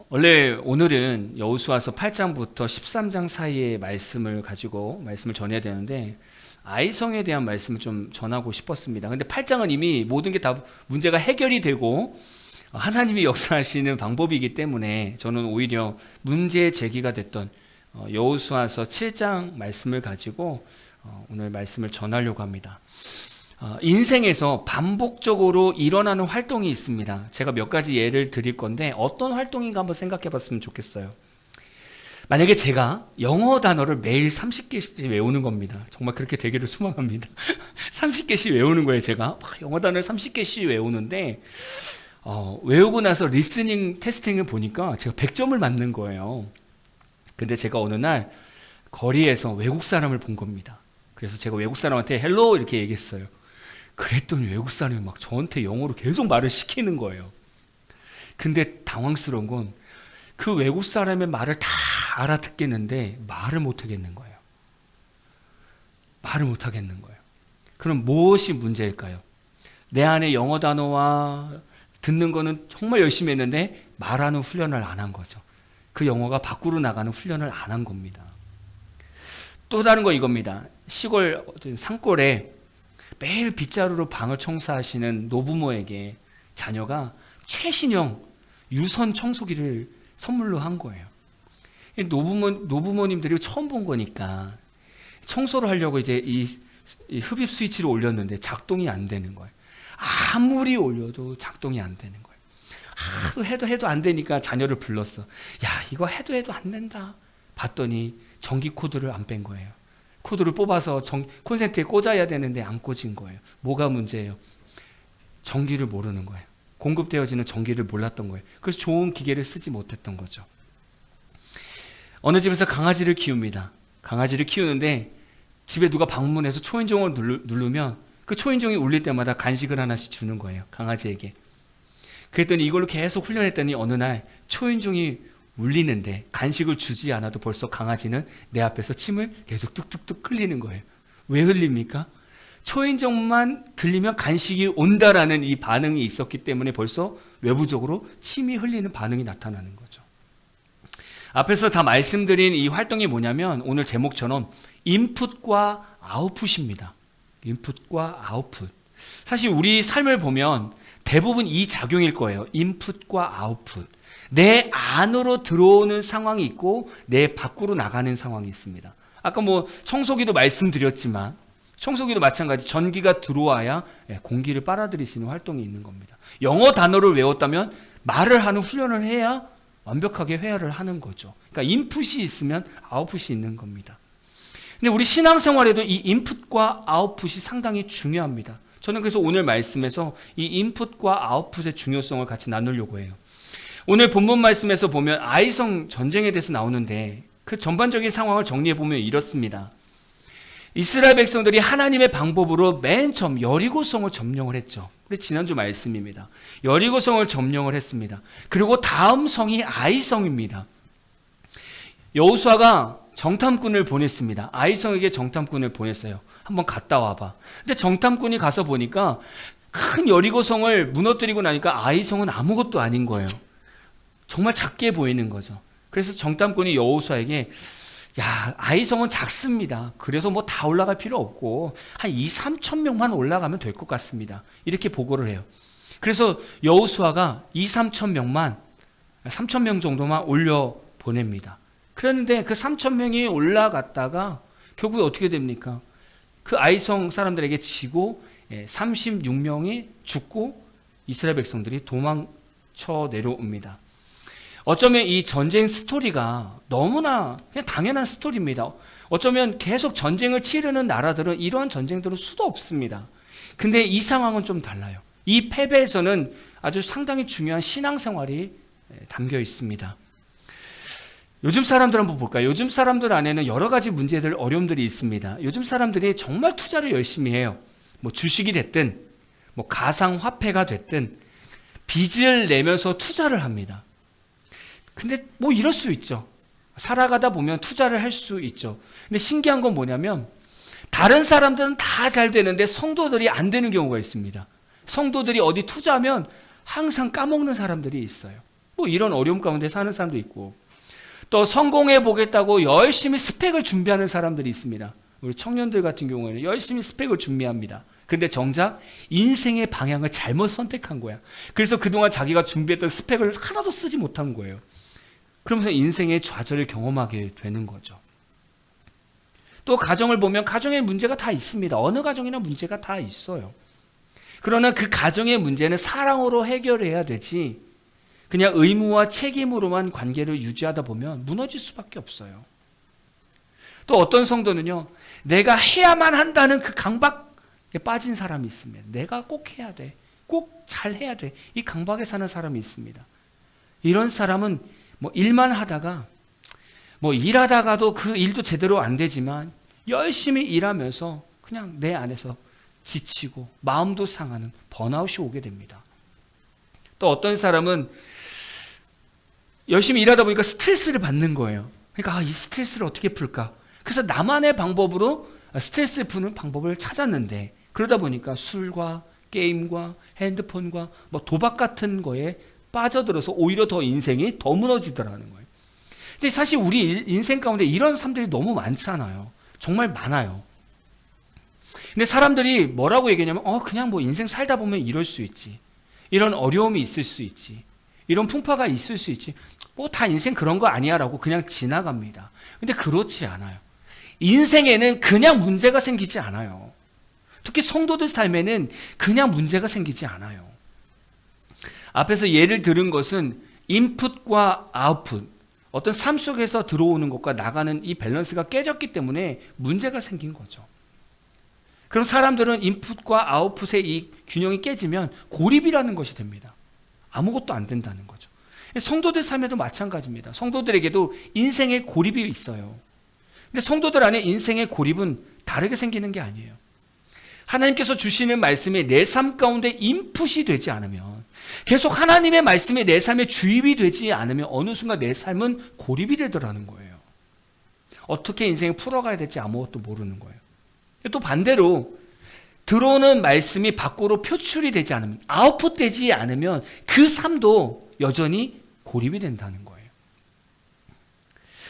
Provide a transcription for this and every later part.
원래 오늘은 여호수아서 8장부터 13장 사이의 말씀을 가지고 말씀을 전해야 되는데 아이성에 대한 말씀을 좀 전하고 싶었습니다. 근데 8장은 이미 모든 게 다 문제가 해결이 되고 하나님이 역사하시는 방법이기 때문에 저는 오히려 문제 제기가 됐던 여호수아서 7장 말씀을 가지고 오늘 말씀을 전하려고 합니다. 인생에서 반복적으로 일어나는 활동이 있습니다. 제가 몇 가지 예를 드릴 건데 어떤 활동인가 한번 생각해 봤으면 좋겠어요. 만약에 제가 영어 단어를 매일 30개씩 외우는 겁니다. 정말 그렇게 되기를 소망합니다. 30개씩 외우는 거예요. 제가 영어 단어를 30개씩 외우는데 외우고 나서 리스닝 테스팅을 보니까 제가 100점을 맞는 거예요. 근데 제가 어느 날 거리에서 외국 사람을 본 겁니다. 그래서 제가 외국 사람한테 헬로 이렇게 얘기했어요. 그랬더니 외국 사람이 막 저한테 영어로 계속 말을 시키는 거예요. 근데 당황스러운 건 그 외국 사람의 말을 다 알아듣겠는데 말을 못 하겠는 거예요. 말을 못 하겠는 거예요. 그럼 무엇이 문제일까요? 내 안에 영어 단어와 듣는 거는 정말 열심히 했는데 말하는 훈련을 안 한 거죠. 그 영어가 밖으로 나가는 훈련을 안 한 겁니다. 또 다른 거 이겁니다. 시골 산골에 매일 빗자루로 방을 청소하시는 노부모에게 자녀가 최신형 유선 청소기를 선물로 한 거예요. 노부모님들이 처음 본 거니까 청소를 하려고 이제 이 흡입 스위치를 올렸는데 작동이 안 되는 거예요. 아무리 올려도 작동이 안 되는 거예요. 해도 안 되니까 자녀를 불렀어. 야, 이거 해도 안 된다. 봤더니 전기 코드를 안 뺀 거예요. 코드를 뽑아서 콘센트에 꽂아야 되는데 안 꽂은 거예요. 뭐가 문제예요? 전기를 모르는 거예요. 공급되어지는 전기를 몰랐던 거예요. 그래서 좋은 기계를 쓰지 못했던 거죠. 어느 집에서 강아지를 키웁니다. 강아지를 키우는데 집에 누가 방문해서 초인종을 누르면 그 초인종이 울릴 때마다 간식을 하나씩 주는 거예요. 강아지에게. 그랬더니 이걸로 계속 훈련했더니 어느 날 초인종이 울리는데 간식을 주지 않아도 벌써 강아지는 내 앞에서 침을 계속 뚝뚝뚝 흘리는 거예요. 왜 흘립니까? 초인종만 들리면 간식이 온다라는 이 반응이 있었기 때문에 벌써 외부적으로 침이 흘리는 반응이 나타나는 거죠. 앞에서 다 말씀드린 이 활동이 뭐냐면 오늘 제목처럼 인풋과 아웃풋입니다. 인풋과 아웃풋. 사실 우리 삶을 보면 대부분 이 작용일 거예요. 인풋과 아웃풋. 내 안으로 들어오는 상황이 있고 내 밖으로 나가는 상황이 있습니다. 아까 청소기도 말씀드렸지만 청소기도 마찬가지 전기가 들어와야 공기를 빨아들일 수 있는 활동이 있는 겁니다. 영어 단어를 외웠다면 말을 하는 훈련을 해야 완벽하게 회화를 하는 거죠. 그러니까 인풋이 있으면 아웃풋이 있는 겁니다. 근데 우리 신앙생활에도 이 인풋과 아웃풋이 상당히 중요합니다. 저는 그래서 오늘 말씀에서 이 인풋과 아웃풋의 중요성을 같이 나누려고 해요. 오늘 본문 말씀에서 보면 아이성 전쟁에 대해서 나오는데 그 전반적인 상황을 정리해 보면 이렇습니다. 이스라엘 백성들이 하나님의 방법으로 맨 처음 여리고성을 점령을 했죠. 우리 지난주 말씀입니다. 여리고성을 점령을 했습니다. 그리고 다음 성이 아이성입니다. 여호수아가 정탐꾼을 보냈습니다. 아이성에게 정탐꾼을 보냈어요. 한번 갔다 와봐. 근데 정탐꾼이 가서 보니까 큰 여리고성을 무너뜨리고 나니까 아이성은 아무것도 아닌 거예요. 정말 작게 보이는 거죠. 그래서 정탐꾼이 여호수아에게 야, 아이성은 작습니다. 그래서 다 올라갈 필요 없고 한 2-3천 명만 올라가면 될 것 같습니다. 이렇게 보고를 해요. 그래서 여호수아가 2-3천 명만 3천 명 정도만 올려 보냅니다. 그런데 그 3천 명이 올라갔다가 결국에 어떻게 됩니까? 그 아이성 사람들에게 지고 36명이 죽고 이스라엘 백성들이 도망쳐 내려옵니다. 어쩌면 이 전쟁 스토리가 너무나 그냥 당연한 스토리입니다. 어쩌면 계속 전쟁을 치르는 나라들은 이러한 전쟁들은 수도 없습니다. 근데 이 상황은 좀 달라요. 이 패배에서는 아주 상당히 중요한 신앙생활이 담겨 있습니다. 요즘 사람들 한번 볼까요? 요즘 사람들 안에는 여러 가지 문제들, 어려움들이 있습니다. 요즘 사람들이 정말 투자를 열심히 해요. 주식이 됐든, 가상화폐가 됐든, 빚을 내면서 투자를 합니다. 근데 이럴 수 있죠. 살아가다 보면 투자를 할 수 있죠. 근데 신기한 건 뭐냐면 다른 사람들은 다 잘 되는데 성도들이 안 되는 경우가 있습니다. 성도들이 어디 투자하면 항상 까먹는 사람들이 있어요. 뭐 이런 어려움 가운데 사는 사람도 있고, 또 성공해 보겠다고 열심히 스펙을 준비하는 사람들이 있습니다. 우리 청년들 같은 경우에는 열심히 스펙을 준비합니다. 근데 정작 인생의 방향을 잘못 선택한 거야. 그래서 그동안 자기가 준비했던 스펙을 하나도 쓰지 못한 거예요. 그러면서 인생의 좌절을 경험하게 되는 거죠. 또 가정을 보면 가정에 문제가 다 있습니다. 어느 가정이나 문제가 다 있어요. 그러나 그 가정의 문제는 사랑으로 해결해야 되지, 그냥 의무와 책임으로만 관계를 유지하다 보면 무너질 수밖에 없어요. 또 어떤 성도는요, 내가 해야만 한다는 그 강박에 빠진 사람이 있습니다. 내가 꼭 해야 돼, 꼭 잘해야 돼, 이 강박에 사는 사람이 있습니다. 이런 사람은 뭐 일만 하다가, 뭐 일하다가도 그 일도 제대로 안 되지만 열심히 일하면서 그냥 내 안에서 지치고 마음도 상하는 번아웃이 오게 됩니다. 또 어떤 사람은 열심히 일하다 보니까 스트레스를 받는 거예요. 그러니까 이 스트레스를 어떻게 풀까? 그래서 나만의 방법으로 스트레스를 푸는 방법을 찾았는데, 그러다 보니까 술과 게임과 핸드폰과 뭐 도박 같은 거에 빠져들어서 오히려 더 인생이 더 무너지더라는 거예요. 근데 사실 우리 인생 가운데 이런 사람들이 너무 많잖아요. 정말 많아요. 근데 사람들이 뭐라고 얘기하냐면 그냥 뭐 인생 살다 보면 이럴 수 있지, 이런 어려움이 있을 수 있지, 이런 풍파가 있을 수 있지, 뭐 다 인생 그런 거 아니야 라고 그냥 지나갑니다. 근데 그렇지 않아요. 인생에는 그냥 문제가 생기지 않아요. 특히 성도들 삶에는 그냥 문제가 생기지 않아요. 앞에서 예를 들은 것은 인풋과 아웃풋, 어떤 삶 속에서 들어오는 것과 나가는 이 밸런스가 깨졌기 때문에 문제가 생긴 거죠. 그럼 사람들은 인풋과 아웃풋의 이 균형이 깨지면 고립이라는 것이 됩니다. 아무것도 안 된다는 거죠. 성도들 삶에도 마찬가지입니다. 성도들에게도 인생의 고립이 있어요. 근데 성도들 안에 인생의 고립은 다르게 생기는 게 아니에요. 하나님께서 주시는 말씀이 내 삶 가운데 인풋이 되지 않으면, 계속 하나님의 말씀이 내 삶에 주입이 되지 않으면 어느 순간 내 삶은 고립이 되더라는 거예요. 어떻게 인생을 풀어가야 될지 아무것도 모르는 거예요. 또 반대로 들어오는 말씀이 밖으로 표출이 되지 않으면, 아웃풋되지 않으면 그 삶도 여전히 고립이 된다는 거예요.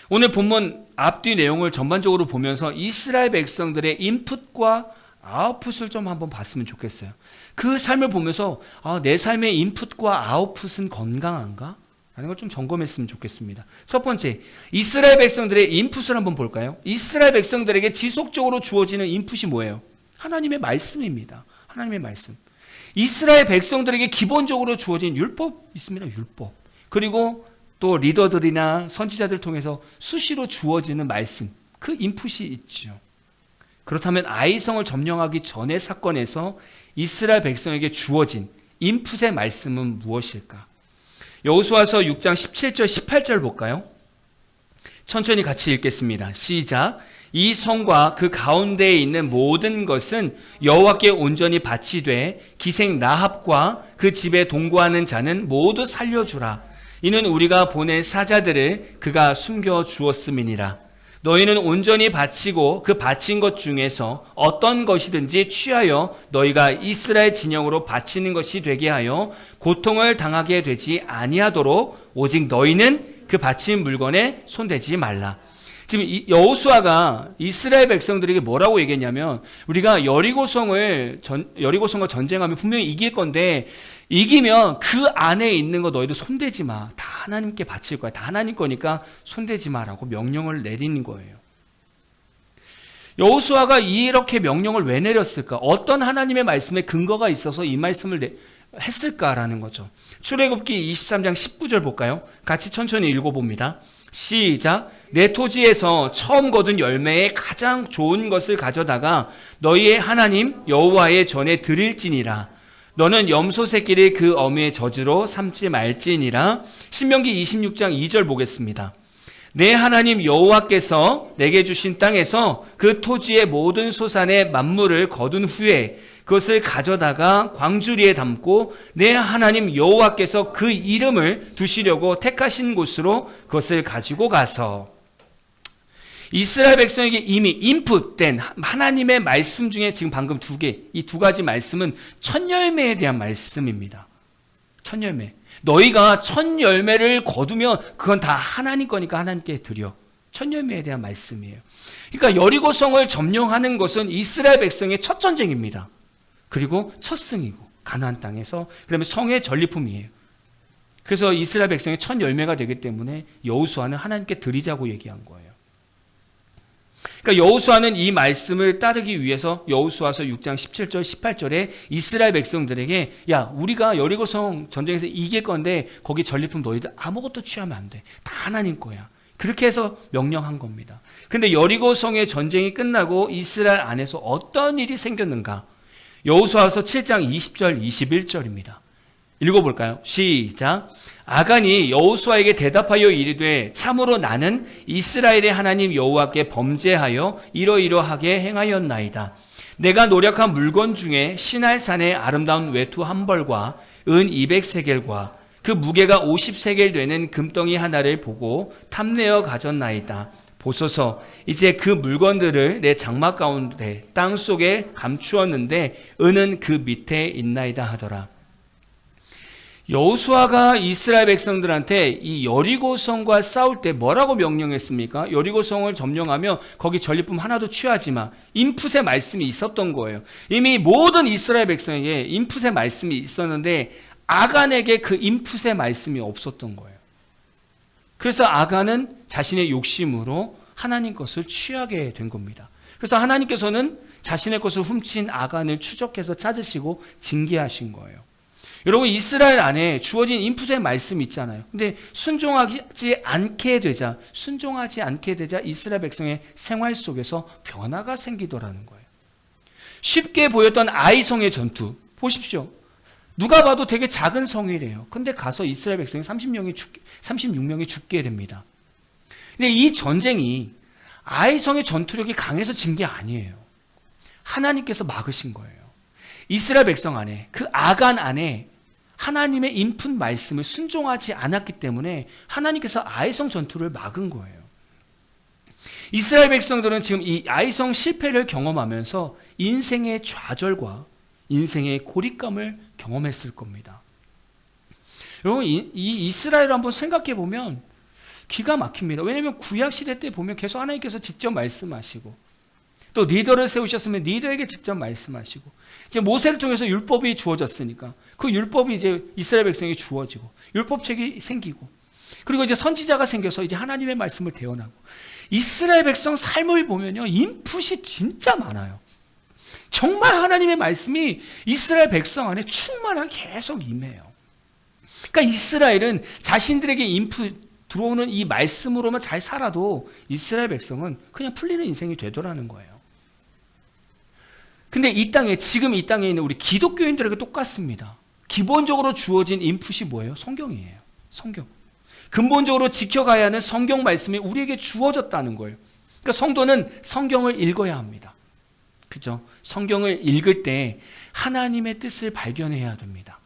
오늘 본문 앞뒤 내용을 전반적으로 보면서 이스라엘 백성들의 인풋과 아웃풋을 좀 한번 봤으면 좋겠어요. 그 삶을 보면서 내 삶의 인풋과 아웃풋은 건강한가? 라는 걸 좀 점검했으면 좋겠습니다. 첫 번째, 이스라엘 백성들의 인풋을 한번 볼까요? 이스라엘 백성들에게 지속적으로 주어지는 인풋이 뭐예요? 하나님의 말씀입니다. 하나님의 말씀. 이스라엘 백성들에게 기본적으로 주어진 율법 있습니다. 율법. 그리고 또 리더들이나 선지자들 통해서 수시로 주어지는 말씀, 그 인풋이 있죠. 그렇다면 아이성을 점령하기 전의 사건에서 이스라엘 백성에게 주어진 인풋의 말씀은 무엇일까? 여호수아서 6장 17절 18절 볼까요? 천천히 같이 읽겠습니다. 시작. 이 성과 그 가운데에 있는 모든 것은 여호와께 온전히 바치되 기생 라합과 그 집에 동거하는 자는 모두 살려주라. 이는 우리가 보낸 사자들을 그가 숨겨 주었음이니라. 너희는 온전히 바치고 그 바친 것 중에서 어떤 것이든지 취하여 너희가 이스라엘 진영으로 바치는 것이 되게 하여 고통을 당하게 되지 아니하도록 오직 너희는 그 바친 물건에 손대지 말라. 지금 여호수아가 이스라엘 백성들에게 뭐라고 얘기했냐면, 우리가 여리고성과 전쟁하면 분명히 이길 건데 이기면 그 안에 있는 거 너희도 손대지 마. 다 하나님께 바칠 거야. 다 하나님 거니까 손대지 마라고 명령을 내리는 거예요. 여호수아가 이렇게 명령을 왜 내렸을까? 어떤 하나님의 말씀에 근거가 있어서 이 말씀을 했을까라는 거죠. 출애굽기 23장 19절 볼까요? 같이 천천히 읽어봅니다. 시작. 내 토지에서 처음 거둔 열매의 가장 좋은 것을 가져다가 너희의 하나님 여호와의 전에 드릴지니라. 너는 염소 새끼를 그 어미의 저주로 삼지 말지니라. 신명기 26장 2절 보겠습니다. 내 하나님 여호와께서 내게 주신 땅에서 그 토지의 모든 소산의 만물을 거둔 후에 그것을 가져다가 광주리에 담고 내 하나님 여호와께서 그 이름을 두시려고 택하신 곳으로 그것을 가지고 가서. 이스라엘 백성에게 이미 인풋된 하나님의 말씀 중에 지금 방금 이 두 가지 말씀은 첫 열매에 대한 말씀입니다. 첫 열매. 너희가 첫 열매를 거두면 그건 다 하나님 거니까 하나님께 드려. 첫 열매에 대한 말씀이에요. 그러니까 여리고성을 점령하는 것은 이스라엘 백성의 첫 전쟁입니다. 그리고 첫 승이고 가나안 땅에서 그다음에 성의 전리품이에요. 그래서 이스라엘 백성의 첫 열매가 되기 때문에 여호수아는 하나님께 드리자고 얘기한 거예요. 그러니까 여호수아는 이 말씀을 따르기 위해서 여호수아서 6장 17절 18절에 이스라엘 백성들에게 야 우리가 여리고성 전쟁에서 이길 건데 거기 전리품 너희들 아무것도 취하면 안 돼. 다 하나님 거야. 그렇게 해서 명령한 겁니다. 그런데 여리고성의 전쟁이 끝나고 이스라엘 안에서 어떤 일이 생겼는가? 여호수아서 7장 20절 21절입니다. 읽어볼까요? 시작. 아간이 여호수아에게 대답하여 이르되 참으로 나는 이스라엘의 하나님 여호와께 범죄하여 이러이러하게 행하였나이다. 내가 노력한 물건 중에 시날산의 아름다운 외투 한 벌과 은 200세겔과 그 무게가 50세겔 되는 금덩이 하나를 보고 탐내어 가졌나이다. 보소서 이제 그 물건들을 내 장막 가운데 땅 속에 감추었는데 은은 그 밑에 있나이다 하더라. 여호수아가 이스라엘 백성들한테 이 여리고성과 싸울 때 뭐라고 명령했습니까? 여리고성을 점령하며 거기 전리품 하나도 취하지 마. 인풋의 말씀이 있었던 거예요. 이미 모든 이스라엘 백성에게 인풋의 말씀이 있었는데 아간에게 그 인풋의 말씀이 없었던 거예요. 그래서 아간은 자신의 욕심으로 하나님 것을 취하게 된 겁니다. 그래서 하나님께서는 자신의 것을 훔친 아간을 추적해서 찾으시고 징계하신 거예요. 여러분 이스라엘 안에 주어진 인풋의 말씀이 있잖아요. 근데 순종하지 않게 되자 이스라엘 백성의 생활 속에서 변화가 생기더라는 거예요. 쉽게 보였던 아이성의 전투 보십시오. 누가 봐도 되게 작은 성이래요. 근데 가서 이스라엘 백성이 36명이 죽게 됩니다. 근데 이 전쟁이 아이성의 전투력이 강해서 진 게 아니에요. 하나님께서 막으신 거예요. 이스라엘 백성 안에 그 아간 안에 하나님의 인풋 말씀을 순종하지 않았기 때문에 하나님께서 아이성 전투를 막은 거예요. 이스라엘 백성들은 지금 이 아이성 실패를 경험하면서 인생의 좌절과 인생의 고립감을 경험했을 겁니다. 여러분 이 이스라엘을 한번 생각해 보면 기가 막힙니다. 왜냐하면 구약 시대 때 보면 계속 하나님께서 직접 말씀하시고 또 리더를 세우셨으면 리더에게 직접 말씀하시고 이제 모세를 통해서 율법이 주어졌으니까 그 율법이 이제 이스라엘 백성에게 주어지고 율법책이 생기고 그리고 이제 선지자가 생겨서 이제 하나님의 말씀을 대언하고 이스라엘 백성 삶을 보면요 인풋이 진짜 많아요. 정말 하나님의 말씀이 이스라엘 백성 안에 충만하게 계속 임해요. 그러니까 이스라엘은 자신들에게 인풋 들어오는 이 말씀으로만 잘 살아도 이스라엘 백성은 그냥 풀리는 인생이 되더라는 거예요. 근데 지금 이 땅에 있는 우리 기독교인들에게 똑같습니다. 기본적으로 주어진 인풋이 뭐예요? 성경이에요. 성경. 근본적으로 지켜가야 하는 성경 말씀이 우리에게 주어졌다는 거예요. 그러니까 성도는 성경을 읽어야 합니다. 그죠? 성경을 읽을 때 하나님의 뜻을 발견해야 됩니다.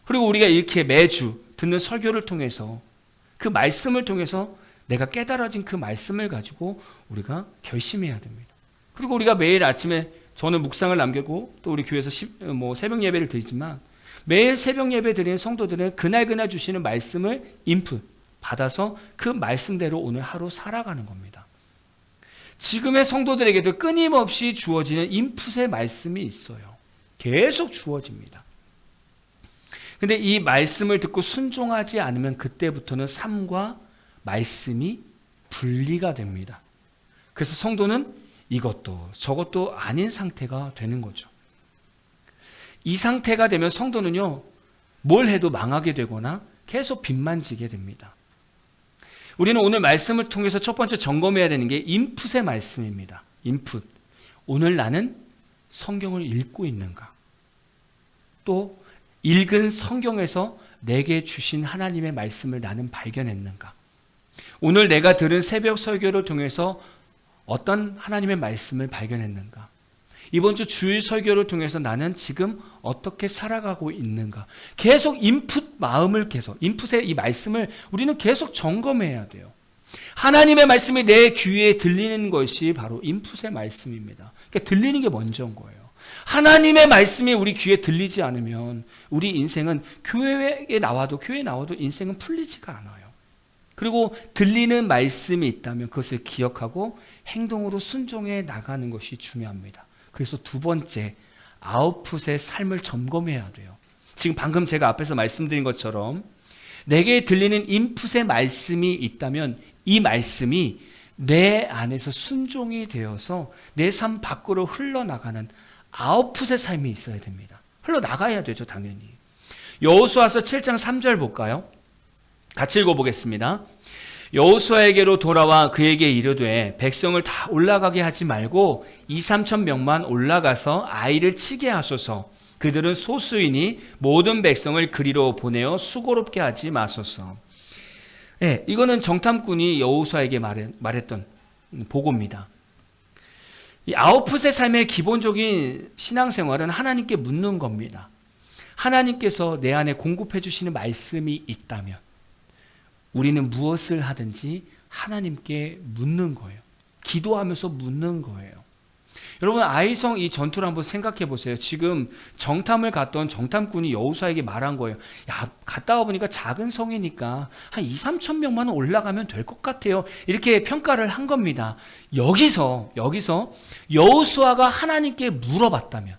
그리고 우리가 이렇게 매주 듣는 설교를 통해서 그 말씀을 통해서 내가 깨달아진 그 말씀을 가지고 우리가 결심해야 됩니다. 그리고 우리가 매일 아침에 저는 묵상을 남기고 또 우리 교회에서 새벽 예배를 드리지만 매일 새벽 예배 드리는 성도들은 그날 주시는 말씀을 인풋 받아서 그 말씀대로 오늘 하루 살아가는 겁니다. 지금의 성도들에게도 끊임없이 주어지는 인풋의 말씀이 있어요. 계속 주어집니다. 근데 이 말씀을 듣고 순종하지 않으면 그때부터는 삶과 말씀이 분리가 됩니다. 그래서 성도는 이것도 저것도 아닌 상태가 되는 거죠. 이 상태가 되면 성도는요, 뭘 해도 망하게 되거나 계속 빚만 지게 됩니다. 우리는 오늘 말씀을 통해서 첫 번째 점검해야 되는 게 인풋의 말씀입니다. 인풋. 오늘 나는 성경을 읽고 있는가? 또 읽은 성경에서 내게 주신 하나님의 말씀을 나는 발견했는가? 오늘 내가 들은 새벽 설교를 통해서 어떤 하나님의 말씀을 발견했는가? 이번 주 주일 설교를 통해서 나는 지금 어떻게 살아가고 있는가? 계속 인풋의 이 말씀을 우리는 계속 점검해야 돼요. 하나님의 말씀이 내 귀에 들리는 것이 바로 인풋의 말씀입니다. 그러니까 들리는 게 먼저인 거예요. 하나님의 말씀이 우리 귀에 들리지 않으면 우리 인생은 교회에 나와도 인생은 풀리지가 않아요. 그리고 들리는 말씀이 있다면 그것을 기억하고 행동으로 순종해 나가는 것이 중요합니다. 그래서 두 번째, 아웃풋의 삶을 점검해야 돼요. 지금 방금 제가 앞에서 말씀드린 것처럼 내게 들리는 인풋의 말씀이 있다면 이 말씀이 내 안에서 순종이 되어서 내 삶 밖으로 흘러나가는 아웃풋의 삶이 있어야 됩니다. 흘러나가야 되죠, 당연히. 여호수아서 7장 3절 볼까요? 같이 읽어보겠습니다. 여호수아에게로 돌아와 그에게 이르되 백성을 다 올라가게 하지 말고 2-3천 명만 올라가서 아이를 치게 하소서. 그들은 소수이니 모든 백성을 그리로 보내어 수고롭게 하지 마소서. 네, 이거는 정탐꾼이 여호수아에게 말했던 보고입니다. 이 아웃풋의 삶의 기본적인 신앙생활은 하나님께 묻는 겁니다. 하나님께서 내 안에 공급해 주시는 말씀이 있다면 우리는 무엇을 하든지 하나님께 묻는 거예요. 기도하면서 묻는 거예요. 여러분, 아이성 이 전투를 한번 생각해 보세요. 지금 정탐을 갔던 정탐꾼이 여호수아에게 말한 거예요. 야, 갔다 와보니까 작은 성이니까 한 2-3천 명만 올라가면 될 것 같아요. 이렇게 평가를 한 겁니다. 여기서 여호수아가 하나님께 물어봤다면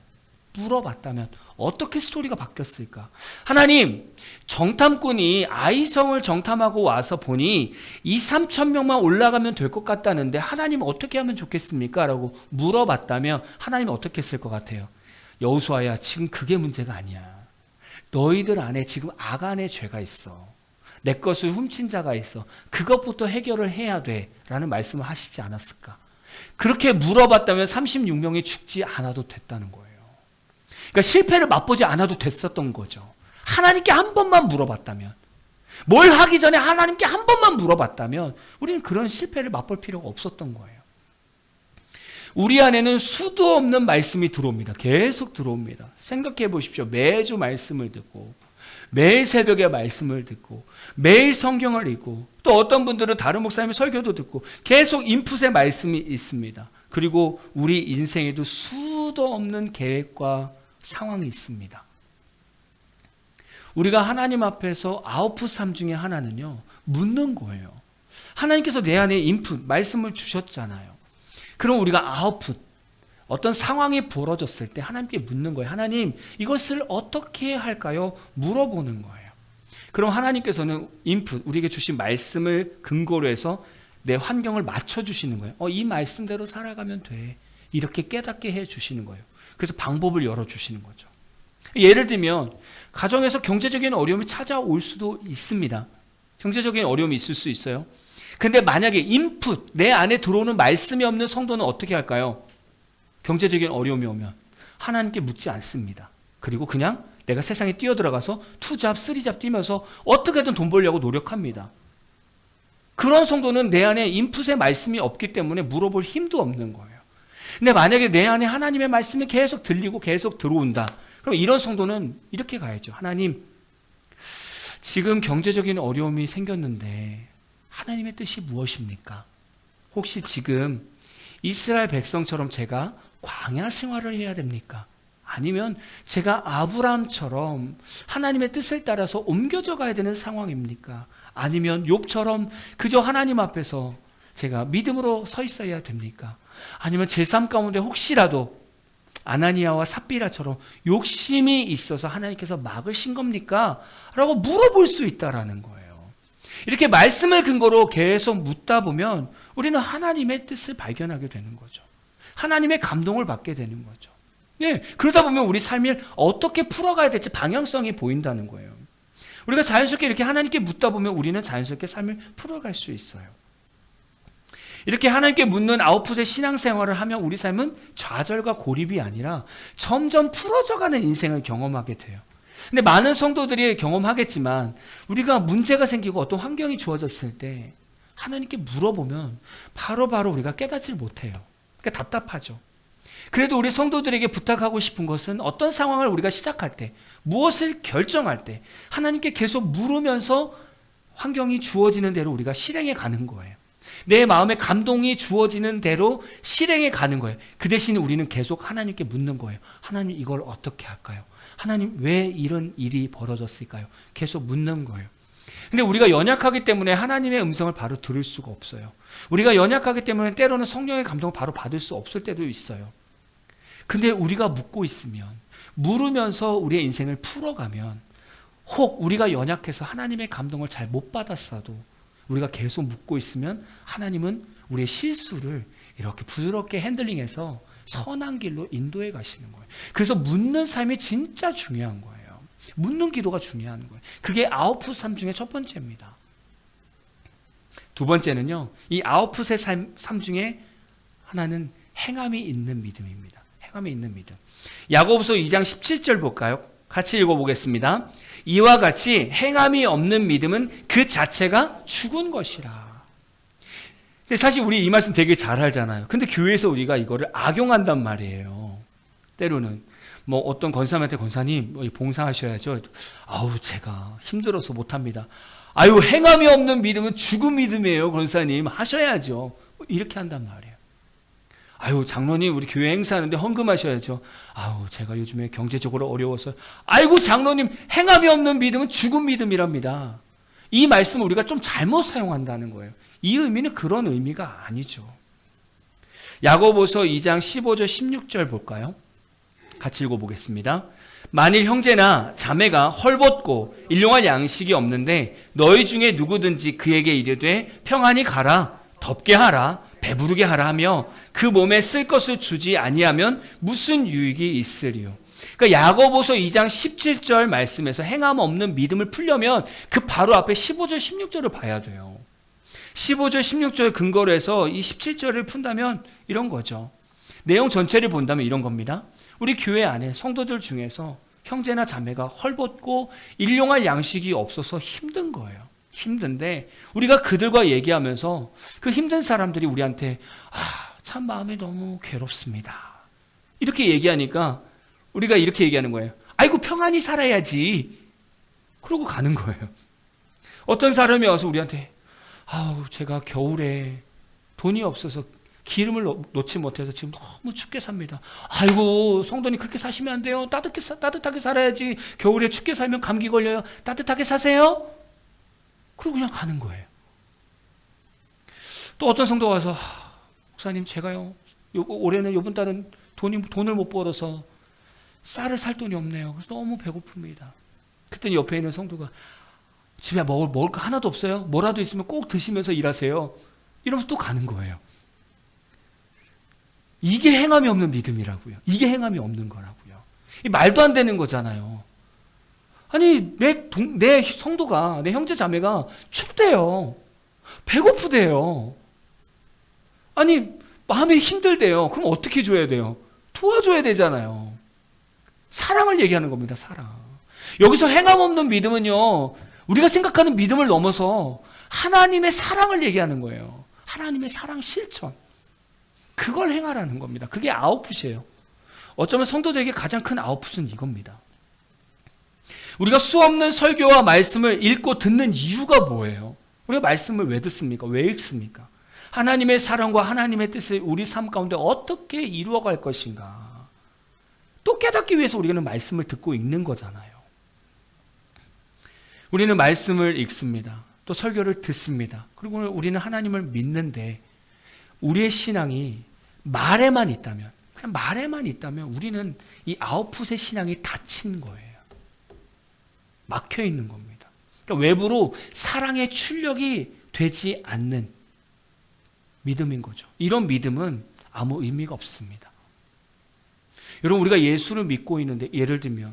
어떻게 스토리가 바뀌었을까? 하나님, 정탐꾼이 아이성을 정탐하고 와서 보니 2-3천 명만 올라가면 될 것 같다는데 하나님 어떻게 하면 좋겠습니까? 라고 물어봤다면 하나님은 어떻게 했을 것 같아요? 여호수아야, 지금 그게 문제가 아니야. 너희들 안에 지금 아간의 죄가 있어. 내 것을 훔친 자가 있어. 그것부터 해결을 해야 돼. 라는 말씀을 하시지 않았을까? 그렇게 물어봤다면 36명이 죽지 않아도 됐다는 거예요. 그러니까 실패를 맛보지 않아도 됐었던 거죠. 하나님께 한 번만 물어봤다면, 뭘 하기 전에 하나님께 한 번만 물어봤다면 우리는 그런 실패를 맛볼 필요가 없었던 거예요. 우리 안에는 수도 없는 말씀이 들어옵니다. 계속 들어옵니다. 생각해 보십시오. 매주 말씀을 듣고 매일 새벽에 말씀을 듣고 매일 성경을 읽고 또 어떤 분들은 다른 목사님의 설교도 듣고 계속 인풋의 말씀이 있습니다. 그리고 우리 인생에도 수도 없는 계획과 상황이 있습니다. 우리가 하나님 앞에서 아웃풋 삶 중에 하나는요, 묻는 거예요. 하나님께서 내 안에 인풋, 말씀을 주셨잖아요. 그럼 우리가 아웃풋, 어떤 상황이 벌어졌을 때 하나님께 묻는 거예요. 하나님, 이것을 어떻게 할까요? 물어보는 거예요. 그럼 하나님께서는 인풋, 우리에게 주신 말씀을 근거로 해서 내 환경을 맞춰주시는 거예요. 이 말씀대로 살아가면 돼. 이렇게 깨닫게 해주시는 거예요. 그래서 방법을 열어주시는 거죠. 예를 들면 가정에서 경제적인 어려움이 찾아올 수도 있습니다. 경제적인 어려움이 있을 수 있어요. 근데 만약에 인풋, 내 안에 들어오는 말씀이 없는 성도는 어떻게 할까요? 경제적인 어려움이 오면 하나님께 묻지 않습니다. 그리고 그냥 내가 세상에 뛰어들어가서 2잡, 3잡 뛰면서 어떻게든 돈 벌려고 노력합니다. 그런 성도는 내 안에 인풋의 말씀이 없기 때문에 물어볼 힘도 없는 거예요. 근데 만약에 내 안에 하나님의 말씀이 계속 들리고 계속 들어온다. 그럼 이런 성도는 이렇게 가야죠. 하나님, 지금 경제적인 어려움이 생겼는데 하나님의 뜻이 무엇입니까? 혹시 지금 이스라엘 백성처럼 제가 광야 생활을 해야 됩니까? 아니면 제가 아브라함처럼 하나님의 뜻을 따라서 옮겨져 가야 되는 상황입니까? 아니면 욥처럼 그저 하나님 앞에서 제가 믿음으로 서 있어야 됩니까? 아니면 제 삶 가운데 혹시라도 아나니아와 삽비라처럼 욕심이 있어서 하나님께서 막으신 겁니까? 라고 물어볼 수 있다라는 거예요. 이렇게 말씀을 근거로 계속 묻다 보면 우리는 하나님의 뜻을 발견하게 되는 거죠. 하나님의 감동을 받게 되는 거죠. 네, 그러다 보면 우리 삶을 어떻게 풀어가야 될지 방향성이 보인다는 거예요. 우리가 자연스럽게 이렇게 하나님께 묻다 보면 우리는 자연스럽게 삶을 풀어갈 수 있어요. 이렇게 하나님께 묻는 아웃풋의 신앙생활을 하면 우리 삶은 좌절과 고립이 아니라 점점 풀어져가는 인생을 경험하게 돼요. 근데 많은 성도들이 경험하겠지만 우리가 문제가 생기고 어떤 환경이 주어졌을 때 하나님께 물어보면 바로바로 우리가 깨닫지 못해요. 그러니까 답답하죠. 그래도 우리 성도들에게 부탁하고 싶은 것은 어떤 상황을 우리가 시작할 때, 무엇을 결정할 때 하나님께 계속 물으면서 환경이 주어지는 대로 우리가 실행해 가는 거예요. 내 마음에 감동이 주어지는 대로 실행해 가는 거예요. 그 대신 우리는 계속 하나님께 묻는 거예요. 하나님 이걸 어떻게 할까요? 하나님 왜 이런 일이 벌어졌을까요? 계속 묻는 거예요. 근데 우리가 연약하기 때문에 하나님의 음성을 바로 들을 수가 없어요. 우리가 연약하기 때문에 때로는 성령의 감동을 바로 받을 수 없을 때도 있어요. 근데 우리가 묻고 있으면, 물으면서 우리의 인생을 풀어가면, 혹 우리가 연약해서 하나님의 감동을 잘 못 받았어도 우리가 계속 묻고 있으면 하나님은 우리의 실수를 이렇게 부드럽게 핸들링해서 선한 길로 인도해 가시는 거예요. 그래서 묻는 삶이 진짜 중요한 거예요. 묻는 기도가 중요한 거예요. 그게 아웃풋 삶 중에 첫 번째입니다. 두 번째는요, 이 아웃풋의 삶 중에 하나는 행함이 있는 믿음입니다. 행함이 있는 믿음. 야고보서 2장 17절 볼까요? 같이 읽어보겠습니다. 이와 같이 행함이 없는 믿음은 그 자체가 죽은 것이라. 근데 사실 우리 이 말씀 되게 잘 알잖아요. 근데 교회에서 우리가 이거를 악용한단 말이에요. 때로는 뭐 어떤 권사님한테 권사님 봉사하셔야죠. 아우 제가 힘들어서 못합니다. 아유 행함이 없는 믿음은 죽은 믿음이에요. 권사님 하셔야죠. 이렇게 한단 말이에요. 아유 장로님 우리 교회 행사하는데 헌금하셔야죠. 아우 제가 요즘에 경제적으로 어려워서. 아이고 장로님 행함이 없는 믿음은 죽은 믿음이랍니다. 이 말씀을 우리가 좀 잘못 사용한다는 거예요. 이 의미는 그런 의미가 아니죠. 야고보서 2장 15절 16절 볼까요? 같이 읽어보겠습니다. 만일 형제나 자매가 헐벗고 일용할 양식이 없는데 너희 중에 누구든지 그에게 이르되 평안히 가라, 덥게 하라, 배부르게 하라 하며 그 몸에 쓸 것을 주지 아니하면 무슨 유익이 있으리요. 그러니까 야고보서 2장 17절 말씀에서 행함 없는 믿음을 풀려면 그 바로 앞에 15절 16절을 봐야 돼요. 15절 16절 근거로 해서 이 17절을 푼다면 이런 거죠. 내용 전체를 본다면 이런 겁니다. 우리 교회 안에 성도들 중에서 형제나 자매가 헐벗고 일용할 양식이 없어서 힘든 거예요. 힘든데 우리가 그들과 얘기하면서 그 힘든 사람들이 우리한테 참 마음이 너무 괴롭습니다. 이렇게 얘기하니까 우리가 이렇게 얘기하는 거예요. 아이고 평안히 살아야지. 그러고 가는 거예요. 어떤 사람이 와서 우리한테 아우 제가 겨울에 돈이 없어서 기름을 놓지 못해서 지금 너무 춥게 삽니다. 아이고 성도님 그렇게 사시면 안 돼요. 따뜻하게 살아야지. 겨울에 춥게 살면 감기 걸려요. 따뜻하게 사세요. 그리고 그냥 가는 거예요. 또 어떤 성도가 와서 목사님 제가요 올해는 이번 달은 돈을 못 벌어서 쌀을 살 돈이 없네요. 그래서 너무 배고픕니다. 그랬더니 옆에 있는 성도가 집에 먹을 거 하나도 없어요. 뭐라도 있으면 꼭 드시면서 일하세요. 이러면서 또 가는 거예요. 이게 행함이 없는 믿음이라고요. 이게 행함이 없는 거라고요. 이 말도 안 되는 거잖아요. 아니 내 성도가 내 형제 자매가 춥대요. 배고프대요. 아니 마음이 힘들대요. 그럼 어떻게 줘야 돼요? 도와줘야 되잖아요. 사랑을 얘기하는 겁니다. 사랑. 여기서 행함 없는 믿음은요, 우리가 생각하는 믿음을 넘어서 하나님의 사랑을 얘기하는 거예요. 하나님의 사랑 실천. 그걸 행하라는 겁니다. 그게 아웃풋이에요. 어쩌면 성도들에게 가장 큰 아웃풋은 이겁니다. 우리가 수없는 설교와 말씀을 읽고 듣는 이유가 뭐예요? 우리가 말씀을 왜 듣습니까? 왜 읽습니까? 하나님의 사랑과 하나님의 뜻을 우리 삶 가운데 어떻게 이루어갈 것인가? 또 깨닫기 위해서 우리는 말씀을 듣고 읽는 거잖아요. 우리는 말씀을 읽습니다. 또 설교를 듣습니다. 그리고 우리는 하나님을 믿는데 우리의 신앙이 말에만 있다면, 그냥 말에만 있다면 우리는 이 아웃풋의 신앙이 닫힌 거예요. 막혀 있는 겁니다. 그러니까 외부로 사랑의 출력이 되지 않는 믿음인 거죠. 이런 믿음은 아무 의미가 없습니다. 여러분 우리가 예수를 믿고 있는데 예를 들면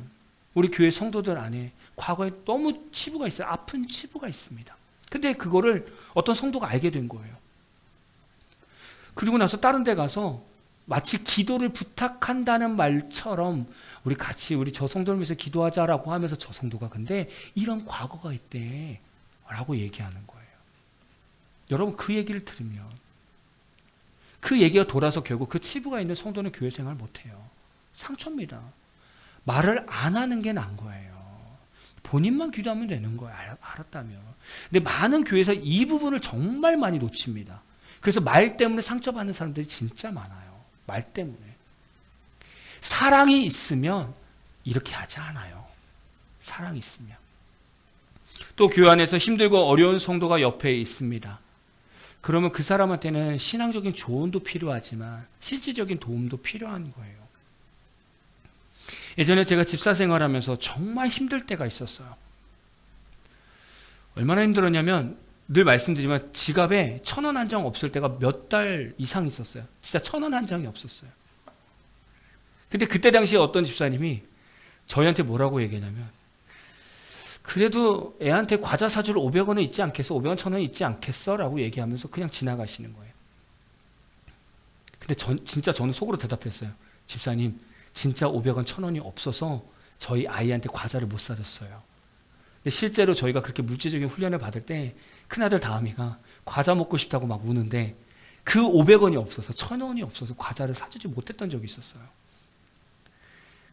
우리 교회 성도들 안에 과거에 너무 치부가 있어요. 아픈 치부가 있습니다. 근데 그거를 어떤 성도가 알게 된 거예요. 그리고 나서 다른 데 가서 마치 기도를 부탁한다는 말처럼 우리 같이 우리 저 성도를 위해서 기도하자라고 하면서 저 성도가 근데 이런 과거가 있대 라고 얘기하는 거예요. 여러분 그 얘기를 들으면 그 얘기가 돌아서 결국 그 치부가 있는 성도는 교회 생활 못해요. 상처입니다. 말을 안 하는 게 나은 거예요. 본인만 기도하면 되는 거예요. 알았다면. 근데 많은 교회에서 이 부분을 정말 많이 놓칩니다. 그래서 말 때문에 상처받는 사람들이 진짜 많아요. 말 때문에. 사랑이 있으면 이렇게 하지 않아요. 사랑이 있으면. 또 교회 안에서 힘들고 어려운 성도가 옆에 있습니다. 그러면 그 사람한테는 신앙적인 조언도 필요하지만 실질적인 도움도 필요한 거예요. 예전에 제가 집사 생활하면서 정말 힘들 때가 있었어요. 얼마나 힘들었냐면 늘 말씀드리지만 지갑에 1,000원 한 장 없을 때가 몇 달 이상 있었어요. 진짜 1,000원 한 장이 없었어요. 근데 그때 당시에 어떤 집사님이 저희한테 뭐라고 얘기하냐면 그래도 애한테 과자 사줄 500원은 있지 않겠어? 500원, 1,000원 있지 않겠어? 라고 얘기하면서 그냥 지나가시는 거예요. 근데 진짜 저는 속으로 대답했어요. 집사님, 진짜 500원, 1,000원이 없어서 저희 아이한테 과자를 못 사줬어요. 근데 실제로 저희가 그렇게 물질적인 훈련을 받을 때 큰아들 다음이가 과자 먹고 싶다고 막 우는데 그 500원이 없어서 1,000원이 없어서 과자를 사주지 못했던 적이 있었어요.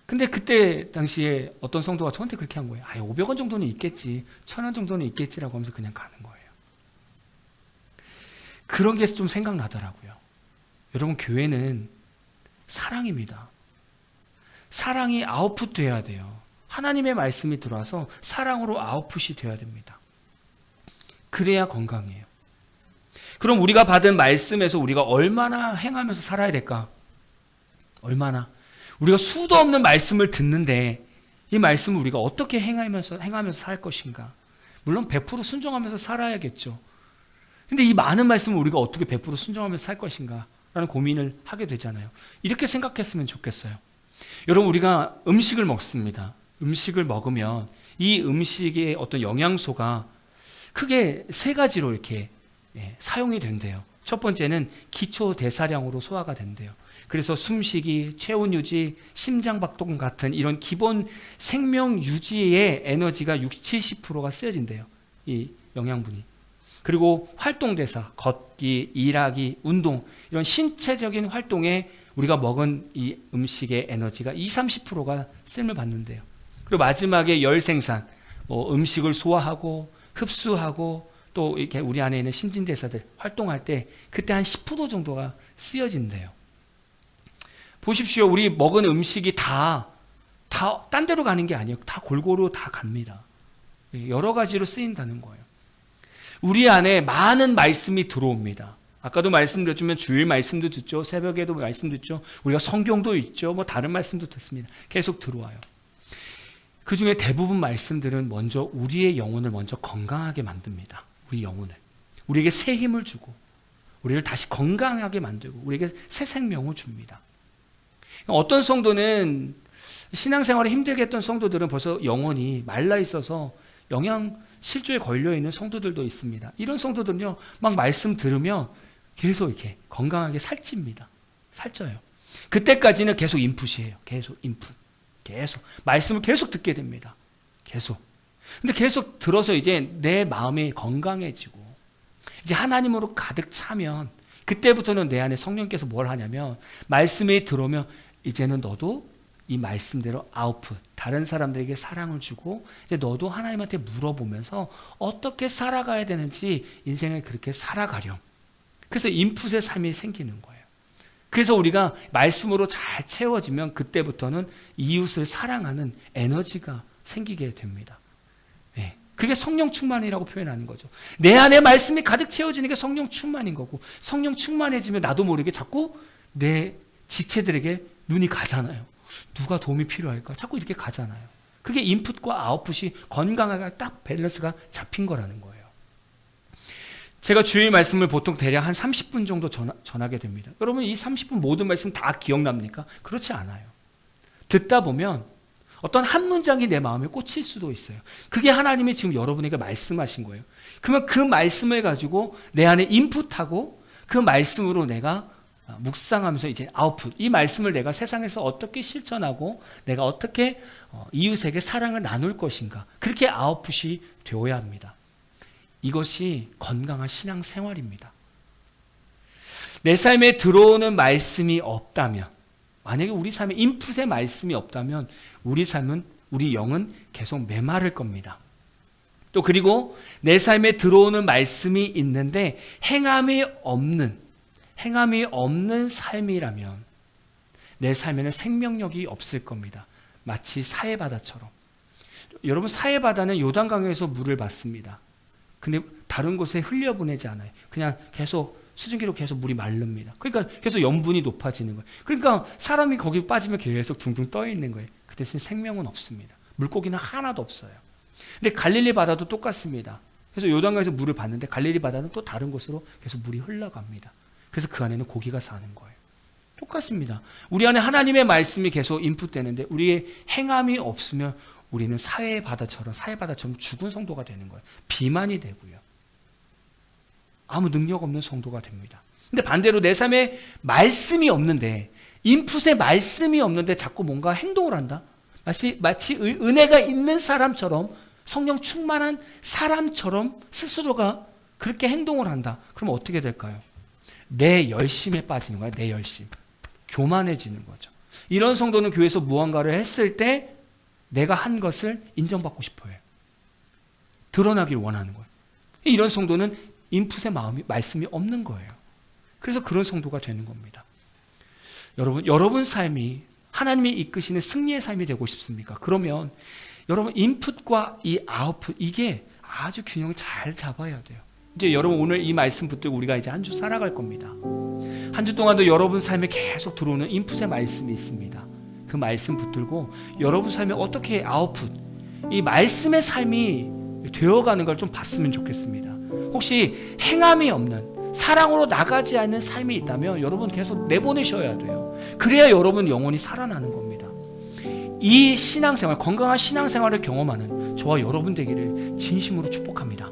근데 그때 당시에 어떤 성도가 저한테 그렇게 한 거예요. 500원 정도는 있겠지, 1,000원 정도는 있겠지라고 하면서 그냥 가는 거예요. 그런 게 좀 생각나더라고요. 여러분, 교회는 사랑입니다. 사랑이 아웃풋 돼야 돼요. 하나님의 말씀이 들어와서 사랑으로 아웃풋이 돼야 됩니다. 그래야 건강해요. 그럼 우리가 받은 말씀에서 우리가 얼마나 행하면서 살아야 될까? 얼마나? 우리가 수도 없는 말씀을 듣는데 이 말씀을 우리가 어떻게 행하면서 살 것인가? 물론 100% 순종하면서 살아야겠죠. 근데 이 많은 말씀을 우리가 어떻게 100% 순종하면서 살 것인가? 라는 고민을 하게 되잖아요. 이렇게 생각했으면 좋겠어요. 여러분, 우리가 음식을 먹습니다. 음식을 먹으면 이 음식의 어떤 영양소가 크게 3가지로 이렇게 사용이 된대요. 첫 번째는 기초 대사량으로 소화가 된대요. 그래서 숨쉬기, 체온 유지, 심장 박동 같은 이런 기본 생명 유지의 에너지가 60, 70%가 쓰여진대요. 이 영양분이. 그리고 활동대사, 걷기, 일하기, 운동, 이런 신체적인 활동에 우리가 먹은 이 음식의 에너지가 20, 30%가 쓰임을 받는데요. 그리고 마지막에 열 생산, 음식을 소화하고 흡수하고 또 이렇게 우리 안에 있는 신진대사들 활동할 때 그때 한 10% 정도가 쓰여진대요. 보십시오. 우리 먹은 음식이 다 딴 데로 가는 게 아니에요. 다 골고루 다 갑니다. 여러 가지로 쓰인다는 거예요. 우리 안에 많은 말씀이 들어옵니다. 아까도 말씀드렸지만 주일 말씀도 듣죠. 새벽에도 말씀 듣죠. 우리가 성경도 읽죠. 다른 말씀도 듣습니다. 계속 들어와요. 그 중에 대부분 말씀들은 먼저 우리의 영혼을 먼저 건강하게 만듭니다. 우리 영혼을. 우리에게 새 힘을 주고 우리를 다시 건강하게 만들고 우리에게 새 생명을 줍니다. 어떤 성도는 신앙생활에 힘들게 했던 성도들은 벌써 영혼이 말라 있어서 영양실조에 걸려있는 성도들도 있습니다. 이런 성도들은요, 막 말씀 들으면 계속 이렇게 건강하게 살찝니다. 살쪄요. 그때까지는 계속 인풋이에요. 계속 인풋. 계속. 말씀을 계속 듣게 됩니다. 계속. 근데 계속 들어서 이제 내 마음이 건강해지고 이제 하나님으로 가득 차면 그때부터는 내 안에 성령께서 뭘 하냐면 말씀이 들어오면 이제는 너도 이 말씀대로 아웃풋, 다른 사람들에게 사랑을 주고 이제 너도 하나님한테 물어보면서 어떻게 살아가야 되는지 인생을 그렇게 살아가렴. 그래서 인풋의 삶이 생기는 거예요. 그래서 우리가 말씀으로 잘 채워지면 그때부터는 이웃을 사랑하는 에너지가 생기게 됩니다. 네. 그게 성령 충만이라고 표현하는 거죠. 내 안에 말씀이 가득 채워지는 게 성령 충만인 거고 성령 충만해지면 나도 모르게 자꾸 내 지체들에게 눈이 가잖아요. 누가 도움이 필요할까? 자꾸 이렇게 가잖아요. 그게 인풋과 아웃풋이 건강하게 딱 밸런스가 잡힌 거라는 거예요. 제가 주일 말씀을 보통 대략 한 30분 정도 전하게 됩니다. 여러분, 이 30분 모든 말씀 다 기억납니까? 그렇지 않아요. 듣다 보면 어떤 한 문장이 내 마음에 꽂힐 수도 있어요. 그게 하나님이 지금 여러분에게 말씀하신 거예요. 그러면 그 말씀을 가지고 내 안에 인풋하고 그 말씀으로 내가 묵상하면서 이제 아웃풋, 이 말씀을 내가 세상에서 어떻게 실천하고 내가 어떻게 이웃에게 사랑을 나눌 것인가, 그렇게 아웃풋이 되어야 합니다. 이것이 건강한 신앙생활입니다. 내 삶에 들어오는 말씀이 없다면, 만약에 우리 삶에 인풋의 말씀이 없다면 우리 삶은 우리 영은 계속 메마를 겁니다. 또 그리고 내 삶에 들어오는 말씀이 있는데 행함이 없는 삶이라면 내 삶에는 생명력이 없을 겁니다. 마치 사해바다처럼. 여러분, 사해바다는 요단강에서 물을 받습니다. 근데 다른 곳에 흘려보내지 않아요. 그냥 계속 수증기로 계속 물이 마릅니다. 그러니까 계속 염분이 높아지는 거예요. 그러니까 사람이 거기 빠지면 계속 둥둥 떠 있는 거예요. 그 대신 생명은 없습니다. 물고기는 하나도 없어요. 근데 갈릴리 바다도 똑같습니다. 그래서 요단강에서 물을 받는데 갈릴리 바다는 또 다른 곳으로 계속 물이 흘러갑니다. 그래서 그 안에는 고기가 사는 거예요. 똑같습니다. 우리 안에 하나님의 말씀이 계속 인풋되는데 우리의 행함이 없으면 우리는 사해바다처럼 죽은 성도가 되는 거예요. 비만이 되고요. 아무 능력 없는 성도가 됩니다. 근데 반대로 내 삶에 말씀이 없는데, 인풋에 말씀이 없는데 자꾸 뭔가 행동을 한다? 마치 은혜가 있는 사람처럼, 성령 충만한 사람처럼 스스로가 그렇게 행동을 한다. 그럼 어떻게 될까요? 내 열심에 빠지는 거야. 내 열심. 교만해지는 거죠. 이런 성도는 교회에서 무언가를 했을 때 내가 한 것을 인정받고 싶어 해요. 드러나길 원하는 거예요. 이런 성도는 인풋의 말씀이 없는 거예요. 그래서 그런 성도가 되는 겁니다. 여러분 삶이 하나님이 이끄시는 승리의 삶이 되고 싶습니까? 그러면 여러분 인풋과 이 아웃풋, 이게 아주 균형을 잘 잡아야 돼요. 이제 여러분 오늘 이 말씀 붙들고 우리가 이제 한 주 살아갈 겁니다. 한 주 동안도 여러분 삶에 계속 들어오는 인풋의 말씀이 있습니다. 그 말씀 붙들고 여러분 삶에 어떻게 아웃풋, 이 말씀의 삶이 되어가는 걸 좀 봤으면 좋겠습니다. 혹시 행함이 없는, 사랑으로 나가지 않는 삶이 있다면 여러분 계속 내보내셔야 돼요. 그래야 여러분 영혼이 살아나는 겁니다. 이 신앙생활, 건강한 신앙생활을 경험하는 저와 여러분 되기를 진심으로 축복합니다.